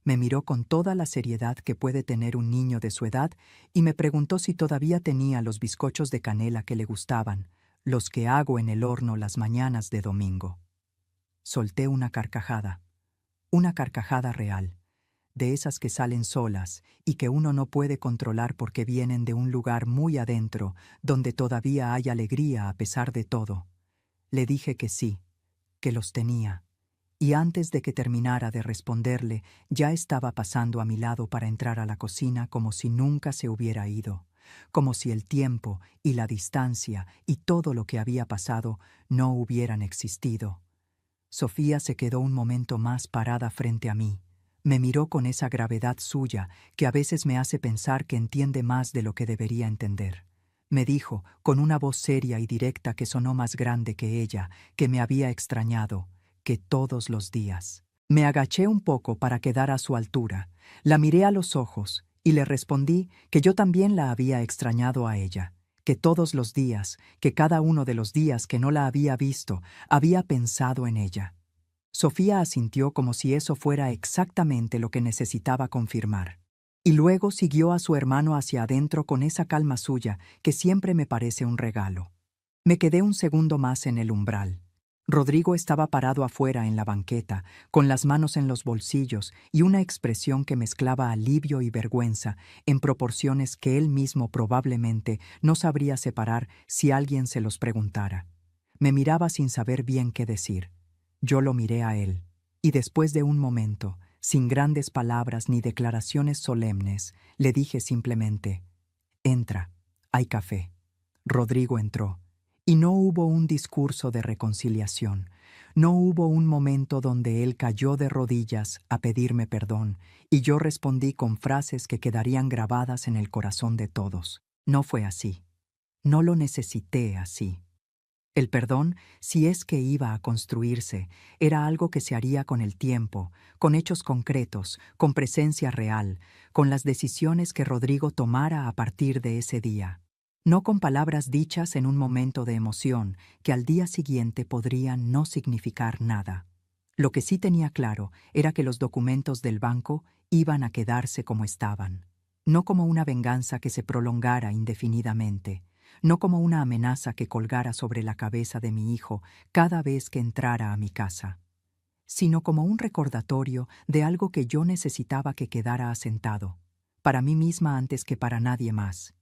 Me miró con toda la seriedad que puede tener un niño de su edad y me preguntó si todavía tenía los bizcochos de canela que le gustaban, los que hago en el horno las mañanas de domingo. Solté una carcajada real, de esas que salen solas y que uno no puede controlar porque vienen de un lugar muy adentro, donde todavía hay alegría a pesar de todo. Le dije que sí, que los tenía, y antes de que terminara de responderle, ya estaba pasando a mi lado para entrar a la cocina como si nunca se hubiera ido, como si el tiempo y la distancia y todo lo que había pasado no hubieran existido. Sofía se quedó un momento más parada frente a mí. Me miró con esa gravedad suya que a veces me hace pensar que entiende más de lo que debería entender. Me dijo, con una voz seria y directa que sonó más grande que ella, que me había extrañado, que todos los días. Me agaché un poco para quedar a su altura, la miré a los ojos y le respondí que yo también la había extrañado a ella, que todos los días, que cada uno de los días que no la había visto, había pensado en ella. Sofía asintió como si eso fuera exactamente lo que necesitaba confirmar. Y luego siguió a su hermano hacia adentro con esa calma suya que siempre me parece un regalo. Me quedé un segundo más en el umbral. Rodrigo estaba parado afuera en la banqueta, con las manos en los bolsillos y una expresión que mezclaba alivio y vergüenza en proporciones que él mismo probablemente no sabría separar si alguien se los preguntara. Me miraba sin saber bien qué decir. Yo lo miré a él, y después de un momento, sin grandes palabras ni declaraciones solemnes, le dije simplemente: «Entra, hay café». Rodrigo entró, y no hubo un discurso de reconciliación, no hubo un momento donde él cayó de rodillas a pedirme perdón, y yo respondí con frases que quedarían grabadas en el corazón de todos. No fue así. No lo necesité así. El perdón, si es que iba a construirse, era algo que se haría con el tiempo, con hechos concretos, con presencia real, con las decisiones que Rodrigo tomara a partir de ese día. No con palabras dichas en un momento de emoción que al día siguiente podrían no significar nada. Lo que sí tenía claro era que los documentos del banco iban a quedarse como estaban, no como una venganza que se prolongara indefinidamente, no como una amenaza que colgara sobre la cabeza de mi hijo cada vez que entrara a mi casa, sino como un recordatorio de algo que yo necesitaba que quedara asentado, para mí misma antes que para nadie más,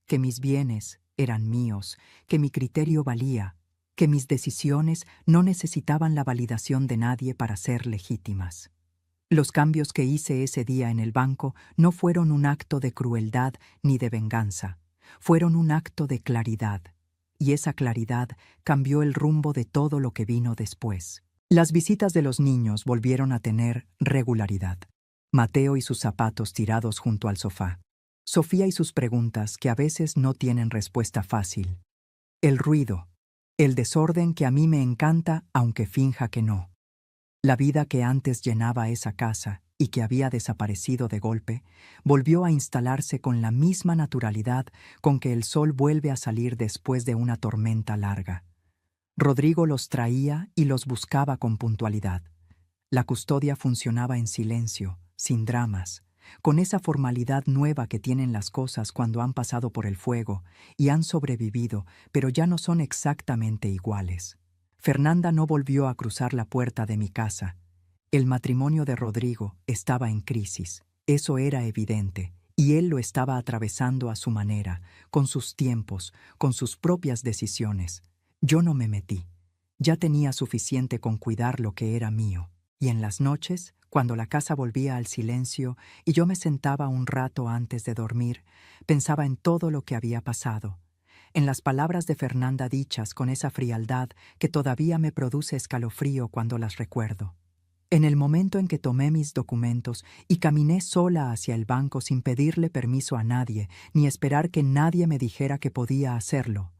que mis bienes eran míos, que mi criterio valía, que mis decisiones no necesitaban la validación de nadie para ser legítimas. Los cambios que hice ese día en el banco no fueron un acto de crueldad ni de venganza. Fueron un acto de claridad, y esa claridad cambió el rumbo de todo lo que vino después. Las visitas de los niños volvieron a tener regularidad. Mateo y sus zapatos tirados junto al sofá. Sofía y sus preguntas que a veces no tienen respuesta fácil. El ruido, el desorden que a mí me encanta aunque finja que no. La vida que antes llenaba esa casa y que había desaparecido de golpe, volvió a instalarse con la misma naturalidad con que el sol vuelve a salir después de una tormenta larga. Rodrigo los traía y los buscaba con puntualidad. La custodia funcionaba en silencio, sin dramas, con esa formalidad nueva que tienen las cosas cuando han pasado por el fuego y han sobrevivido, pero ya no son exactamente iguales. Fernanda no volvió a cruzar la puerta de mi casa. El matrimonio de Rodrigo estaba en crisis, eso era evidente, y él lo estaba atravesando a su manera, con sus tiempos, con sus propias decisiones. Yo no me metí. Ya tenía suficiente con cuidar lo que era mío. Y en las noches, cuando la casa volvía al silencio y yo me sentaba un rato antes de dormir, pensaba en todo lo que había pasado, en las palabras de Fernanda dichas con esa frialdad que todavía me produce escalofrío cuando las recuerdo. En el momento en que tomé mis documentos y caminé sola hacia el banco sin pedirle permiso a nadie, ni esperar que nadie me dijera que podía hacerlo,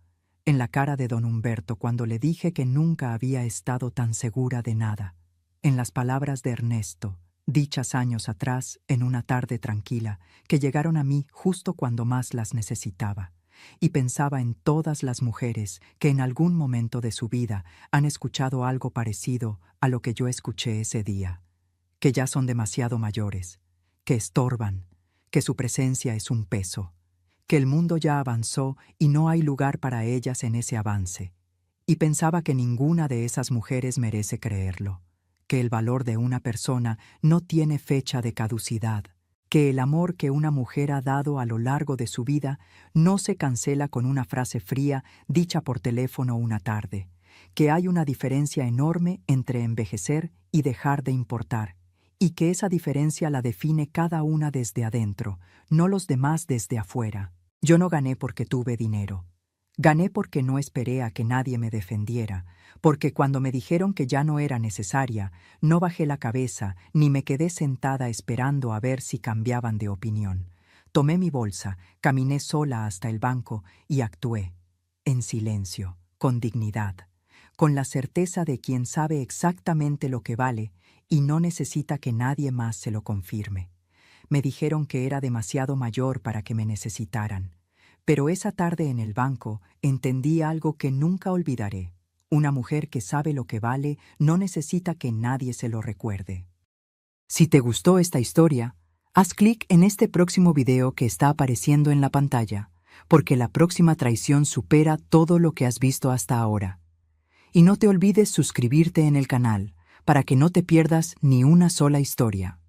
en la cara de don Humberto cuando le dije que nunca había estado tan segura de nada, en las palabras de Ernesto, dichas años atrás en una tarde tranquila, que llegaron a mí justo cuando más las necesitaba, y pensaba en todas las mujeres que en algún momento de su vida han escuchado algo parecido a lo que yo escuché ese día, que ya son demasiado mayores, que estorban, que su presencia es un peso, que el mundo ya avanzó y no hay lugar para ellas en ese avance, y pensaba que ninguna de esas mujeres merece creerlo, que el valor de una persona no tiene fecha de caducidad, que el amor que una mujer ha dado a lo largo de su vida no se cancela con una frase fría dicha por teléfono una tarde, que hay una diferencia enorme entre envejecer y dejar de importar, y que esa diferencia la define cada una desde adentro, no los demás desde afuera. Yo no gané porque tuve dinero. Gané porque no esperé a que nadie me defendiera, porque cuando me dijeron que ya no era necesaria, no bajé la cabeza ni me quedé sentada esperando a ver si cambiaban de opinión. Tomé mi bolsa, caminé sola hasta el banco y actué, en silencio, con dignidad, con la certeza de quien sabe exactamente lo que vale y no necesita que nadie más se lo confirme. Me dijeron que era demasiado mayor para que me necesitaran. Pero esa tarde en el banco entendí algo que nunca olvidaré. Una mujer que sabe lo que vale no necesita que nadie se lo recuerde. Si te gustó esta historia, haz clic en este próximo video que está apareciendo en la pantalla, porque la próxima traición supera todo lo que has visto hasta ahora. Y no te olvides suscribirte en el canal, para que no te pierdas ni una sola historia.